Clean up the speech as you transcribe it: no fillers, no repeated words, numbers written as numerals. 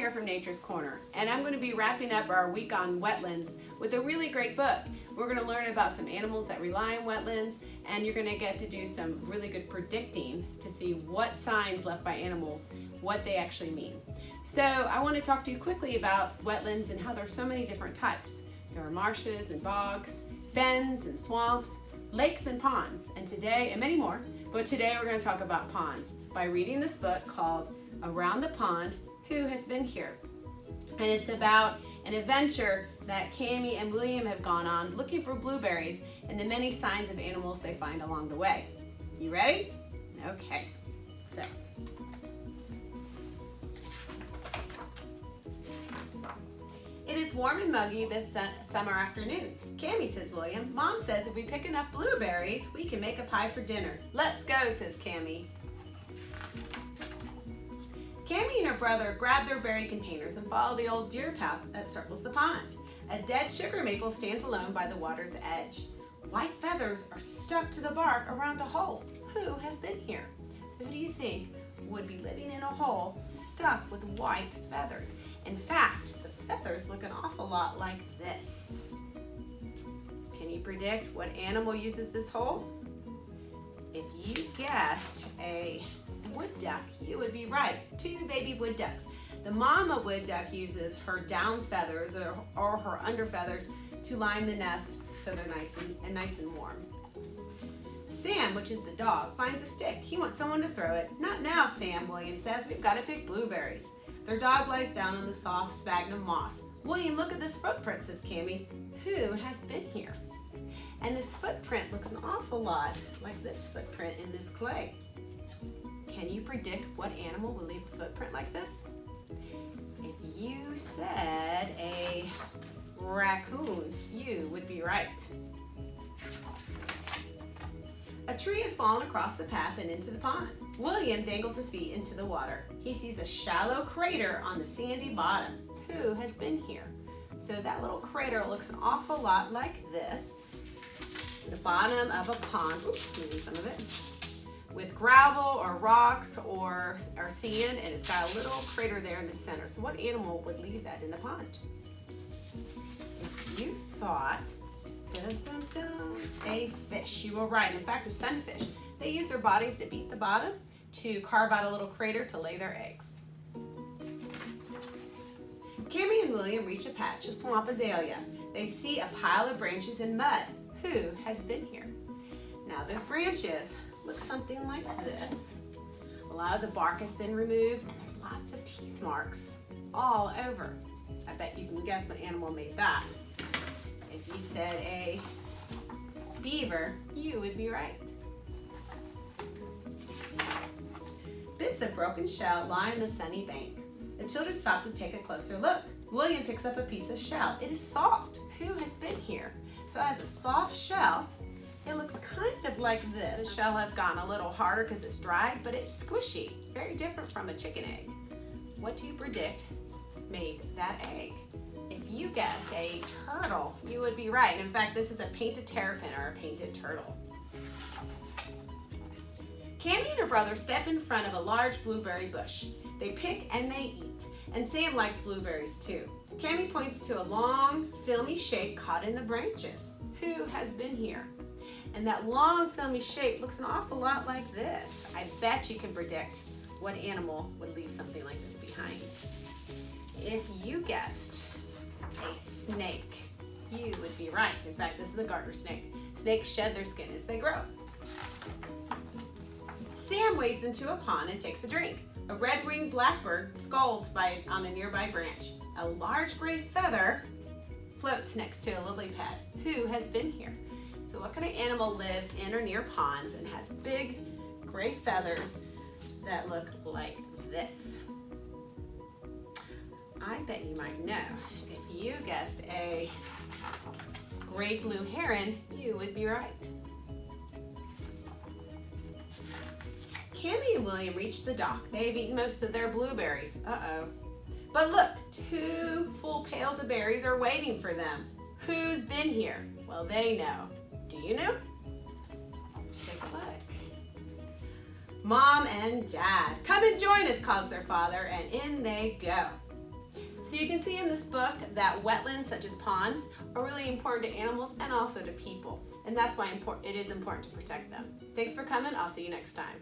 here from Nature's Corner, and I'm going to be wrapping up our week on wetlands with a really great book. We're going to learn about some animals that rely on wetlands, and you're going to get to do some really good predicting to see what signs left by animals, what they actually mean. So I want to talk to you quickly about wetlands and how there's so many different types. There are marshes and bogs, fens and swamps, lakes and ponds, and many more, but today we're going to talk about ponds by reading this book called Around the Pond, Who Has Been Here? And it's about an adventure that Cammie and William have gone on looking for blueberries and the many signs of animals they find along the way. You ready? Okay, so. It is warm and muggy this summer afternoon. Cammie, says William. Mom says if we pick enough blueberries, we can make a pie for dinner. Let's go, says Cammie. Cammie and her brother grab their berry containers and follow the old deer path that circles the pond. A dead sugar maple stands alone by the water's edge. White feathers are stuck to the bark around a hole. Who has been here? So who do you think would be living in a hole stuck with white feathers? In fact, the feathers look an awful lot like this. Can you predict what animal uses this hole? If you guessed a wood duck, you would be right. 2 baby wood ducks. The mama wood duck uses her down feathers or her under feathers to line the nest so they're nice and warm. Sam, which is the dog, finds a stick. He wants someone to throw it. Not now, Sam, William says. We've got to pick blueberries. Their dog lies down on the soft sphagnum moss. William, look at this footprint, says Cammie. Who has been here? And this footprint looks an awful lot like this footprint in this clay. Can you predict what animal will leave a footprint like this? If you said a raccoon, you would be right. A tree has fallen across the path and into the pond. William dangles his feet into the water. He sees a shallow crater on the sandy bottom. Who has been here? So that little crater looks an awful lot like this. The bottom of a pond, oops, maybe some of it, with gravel or rocks or sand, and it's got a little crater there in the center. So what animal would leave that in the pond? If you thought, a fish, you were right. In fact, a sunfish. They use their bodies to beat the bottom to carve out a little crater to lay their eggs. Cammie and William reach a patch of swamp azalea. They see a pile of branches and mud. Who has been here? Now those branches look something like this. A lot of the bark has been removed and there's lots of teeth marks all over. I bet you can guess what animal made that. If you said a beaver, you would be right. Bits of broken shell lie on the sunny bank. The children stop to take a closer look. William picks up a piece of shell. It is soft. Who has been here? So it has a soft shell. It looks kind of like this. The shell has gotten a little harder because it's dried, but it's squishy. Very different from a chicken egg. What do you predict made that egg? If you guessed a turtle, you would be right. In fact, this is a painted terrapin or a painted turtle. Cammie and her brother step in front of a large blueberry bush. They pick and they eat. And Sam likes blueberries too. Cammie points to a long, filmy shape caught in the branches. Who has been here? And that long, filmy shape looks an awful lot like this. I bet you can predict what animal would leave something like this behind. If you guessed a snake, you would be right. In fact, this is a garter snake. Snakes shed their skin as they grow. Sam wades into a pond and takes a drink. A red-winged blackbird scolds on a nearby branch. A large gray feather floats next to a lily pad. Who has been here? So what kind of animal lives in or near ponds and has big gray feathers that look like this? I bet you might know. If you guessed a great blue heron, you would be right. Cammie and William reach the dock. They've eaten most of their blueberries. Uh-oh. But look, 2 full pails of berries are waiting for them. Who's been here? Well, they know. Do you know? Take a look. Mom and Dad. Come and join us, calls their father, and in they go. So you can see in this book that wetlands such as ponds are really important to animals and also to people. And that's why it is important to protect them. Thanks for coming. I'll see you next time.